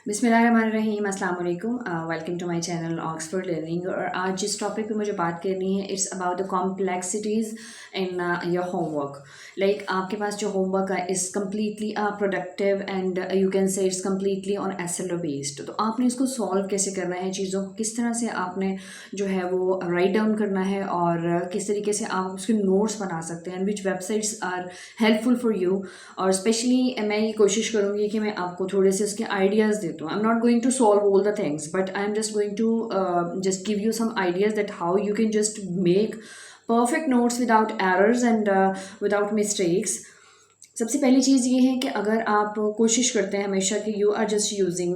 बिस्मिल्लाहिर्रहमानिर्रहीम अस्सलाम वालेकुम। Welcome to my channel Oxford Learning. और आज जिस टॉपिक पे मुझे बात करनी है it's about the complexities in your homework. Like आपके पास जो होमवर्क है is completely productive and you can say it's completely on SLO based. तो आपने इसको सॉल्व कैसे करना है, चीज़ों को किस तरह से आपने जो है वो राइट डाउन करना है और किस तरीके से आप उसके नोट्स बना सकते हैं, which websites are helpful for you. और स्पेशली मैं ये कोशिश करूँगी कि मैं आपको थोड़े से उसके आइडियाज़ देता हूँ। I am not going to solve all the things, but I am just going to just give you some ideas that how you can just make perfect notes without errors and without mistakes. सबसे पहली चीज़ ये है कि अगर आप कोशिश करते हैं हमेशा कि you are just using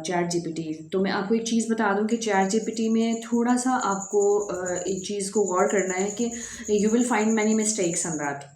ChatGPT, तो मैं आपको एक चीज़ बता दूं कि चैट जीपीटी में थोड़ा सा आपको एक चीज़ को गौर करना है कि you will find many mistakes on that.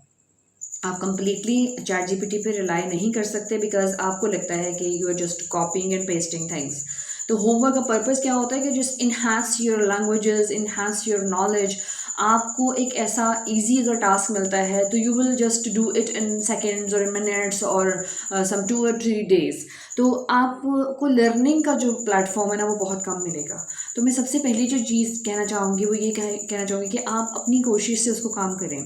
आप कंप्लीटली चैट जीपीटी पे रिलाई नहीं कर सकते बिकॉज आपको लगता है कि you are just copying and pasting things. तो होमवर्क का पर्पज़ क्या होता है कि just enhance your languages, enhance your knowledge. आपको एक ऐसा इजी अगर टास्क मिलता है तो you will just do it in seconds और मिनट्स और सम 2 or 3 days। तो आपको लर्निंग का जो प्लेटफॉर्म है ना वो बहुत कम मिलेगा। तो मैं सबसे पहली जो चीज़ कहना चाहूँगी वो ये कहना चाहूँगी कि आप अपनी कोशिश से उसको काम करें।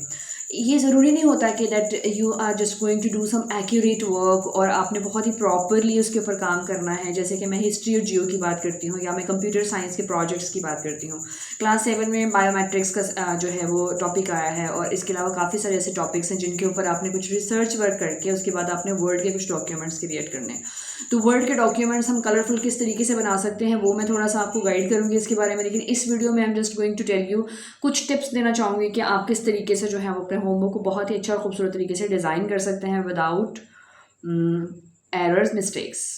ये ज़रूरी नहीं होता कि that you are just going to do some accurate work और आपने बहुत ही प्रॉपरली उसके ऊपर काम करना है। जैसे कि मैं हिस्ट्री और जियो की बात करती हूँ या मैं कंप्यूटर साइंस के प्रोजेक्ट्स की बात करती हूँ। क्लास 7 में बायोमेट्रिक्स का जो है वो टॉपिक आया है और इसके अलावा काफ़ी सारे ऐसे टॉपिक्स हैं जिनके ऊपर आपने कुछ रिसर्च वर्क करके उसके बाद आपने वर्ड के कुछ डॉक्यूमेंट्स क्रिएट करने हैं। तो वर्ड के डॉक्यूमेंट्स हम कलरफुल किस तरीके से बना सकते हैं वो मैं थोड़ा सा आपको गाइड करूँगी इसके बारे में। लेकिन इस वीडियो में I am just going to tell you कुछ टिप्स देना चाहूँगी कि आप किस तरीके से जो है वो अपने होमवर्क को बहुत ही अच्छा और खूबसूरत तरीके से डिज़ाइन कर सकते हैं विदाउट एरर्स मिस्टेक्स।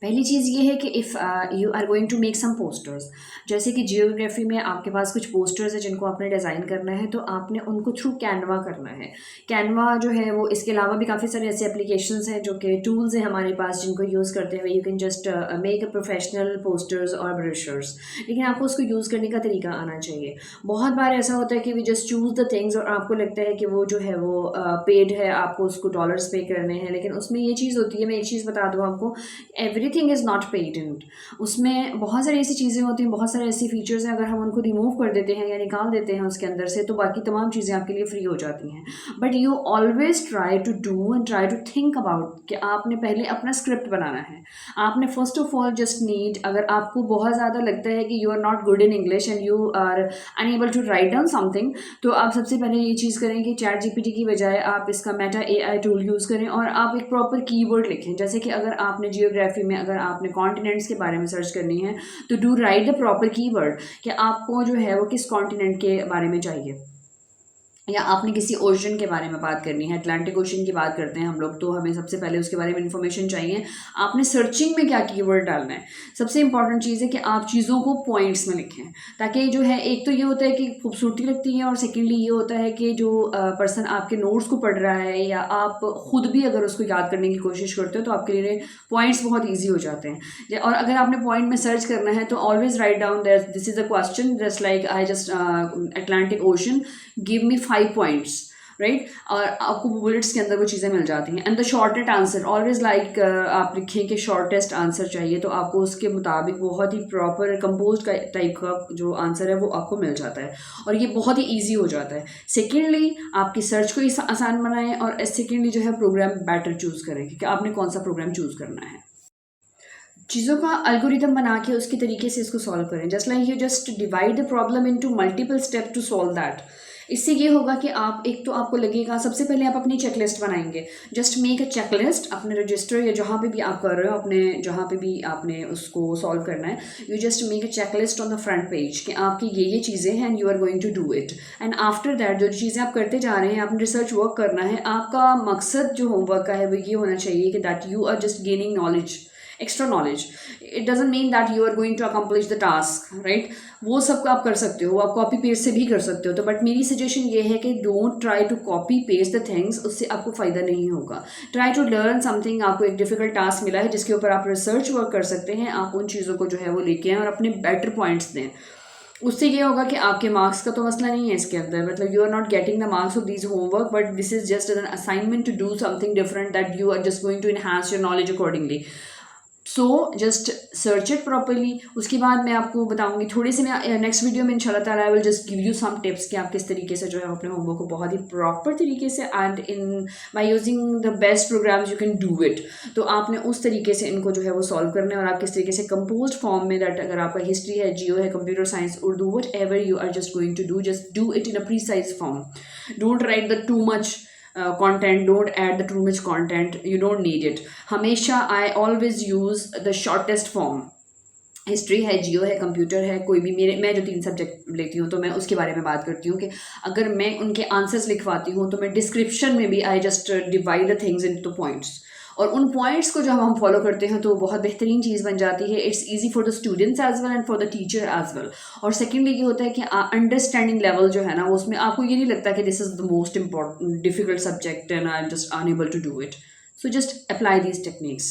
पहली चीज़ ये है कि if you are going to make some posters, जैसे कि जियोग्राफी में आपके पास कुछ पोस्टर्स हैं जिनको आपने डिज़ाइन करना है, तो आपने उनको थ्रू कैनवा करना है। कैनवा जो है वो, इसके अलावा भी काफ़ी सारे ऐसे एप्लीकेशंस हैं जो कि टूल्स हैं हमारे पास जिनको यूज़ करते हुए you can just make a professional posters और ब्रोशर्स। लेकिन आपको उसको यूज़ करने का तरीका आना चाहिए। बहुत बार ऐसा होता है कि we just choose the things और आपको लगता है कि वो जो है वो पेड है, आपको उसको डॉलर्स पे करने हैं। लेकिन उसमें ये चीज़ होती है, मैं एक चीज़ बता दूँ आपको, एवरीथिंग इज़ नॉट पेटेंट। उसमें बहुत सारी ऐसी चीज़ें होती हैं, बहुत सारे ऐसी फीचर्स हैं, अगर हम उनको रिमूव कर देते हैं या निकाल देते हैं उसके अंदर से तो बाकी तमाम चीज़ें आपके लिए फ्री हो जाती हैं। But you always try to do and try to think about कि आपने पहले अपना स्क्रिप्ट बनाना है। आपने first of all just need, अगर आपको बहुत ज़्यादा लगता है कि you are not good in English and you are unable to write down something, तो आप सबसे पहले ये चीज़ करें कि चैट जीपीटी की बजाय आप इसका मेटा एआई टूल यूज़ करें और आप एक प्रॉपर कीवर्ड लिखें। जैसे कि अगर आपने जियोग्राफी में अगर आपने कॉन्टिनेंट्स के बारे में सर्च करनी है तो do right the proper keyword कि आपको जो है वो किस कॉन्टिनेंट के बारे में चाहिए। या आपने किसी ओशन के बारे में बात करनी है, अटलांटिक ओशन की बात करते हैं हम लोग, तो हमें सबसे पहले उसके बारे में इन्फॉर्मेशन चाहिए। आपने सर्चिंग में क्या कीवर्ड डालना है। सबसे इंपॉर्टेंट चीज़ है कि आप चीज़ों को पॉइंट्स में लिखें, ताकि जो है एक तो ये होता है कि खूबसूरती लगती है और सेकेंडली ये होता है कि जो पर्सन आपके नोट्स को पढ़ रहा है या आप खुद भी अगर उसको याद करने की कोशिश करते हो तो आपके लिए पॉइंट्स बहुत ईजी हो जाते हैं। और अगर आपने पॉइंट में सर्च करना है तो always write down that this is a question just like I just Atlantic ocean, give me 5 points, right. और आपको बुलेट्स के अंदर वो चीज़ें मिल जाती हैं। And the shortest answer always like आप लिखें कि शॉर्टेस्ट आंसर चाहिए तो आपको उसके मुताबिक बहुत ही प्रॉपर कंपोज टाइप का जो आंसर है वो आपको मिल जाता है और ये बहुत ही ईजी हो जाता है। सेकेंडली आपकी सर्च को आसान बनाएं और सेकेंडली जो है प्रोग्राम बेटर चूज़ करें कि आपने कौन सा प्रोग्राम चूज़ करना है। चीज़ों का एल्गोरिदम बना के उसके तरीके से इसको सॉल्व करें। Just like you just divide the problem into multiple step to solve that. इससे ये होगा कि आप एक तो आपको लगेगा, सबसे पहले आप अपनी चेकलिस्ट बनाएंगे। जस्ट मेक अ चेकलिस्ट अपने रजिस्टर या जहाँ पे भी आप कर रहे हो, अपने जहाँ पे भी आपने उसको सॉल्व करना है, you just make a checklist on the front page कि आपकी ये चीज़ें हैं and you are going to do it. And after that जो चीज़ें आप करते जा रहे हैं, आपने रिसर्च वर्क करना है। आपका मकसद जो होमवर्क का है वो ये होना चाहिए कि that you are just gaining knowledge, extra knowledge. It doesn't mean that you are going to accomplish the task, right. वो सब आप कर सकते हो, आप कॉपी पेस्ट से भी कर सकते हो। तो बट मेरी सजेशन ये है कि don't try to copy paste the things, उससे आपको फ़ायदा नहीं होगा। Try to learn something. आपको एक डिफिकल्ट टास्क मिला है जिसके ऊपर आप रिसर्च वर्क कर सकते हैं, आप उन चीज़ों को जो है वो लेके आएँ और अपने बेटर पॉइंट्स दें। उससे ये होगा कि आपके मार्क्स का तो मसला नहीं है इसके अंदर, मतलब you are not getting the marks of this homework but this is just an assignment to do something different that you are just going to enhance your knowledge accordingly. So just search it properly. उसके बाद मैं आपको बताऊंगी थोड़ी सी, मैं next video में इंशाल्लाह ताला I will just give you some tips कि आप किस तरीके से जो है अपने होमवर्क को बहुत ही प्रॉपर तरीके से and in by using the best programs you can do it. तो आपने उस तरीके से इनको जो है वो सॉल्व करना है, और आप किस तरीके से कंपोज फॉर्म में, दैट अगर आपका हिस्ट्री है, जियो है, computer science, Urdu, whatever you are just going to do, just do it in a precise form. Don't write the too much content, don't add the too much content, you don't need it। हमेशा I always use the shortest form। History है, geo है, computer है, कोई भी मैं जो 3 subject लेती हूँ तो मैं उसके बारे में बात करती हूँ कि अगर मैं उनके आंसर्स लिखवाती हूँ तो मैं डिस्क्रिप्शन में भी I just divide the things into points, और उन पॉइंट्स को जब हम फॉलो करते हैं तो बहुत बेहतरीन चीज़ बन जाती है। It's easy for the students as well and for the teacher as well. और सेकेंडली ये होता है कि अंडरस्टैंडिंग लेवल जो है ना, उसमें आपको ये नहीं लगता कि this is the most important difficult subject and I am just unable to do it. So just apply these techniques.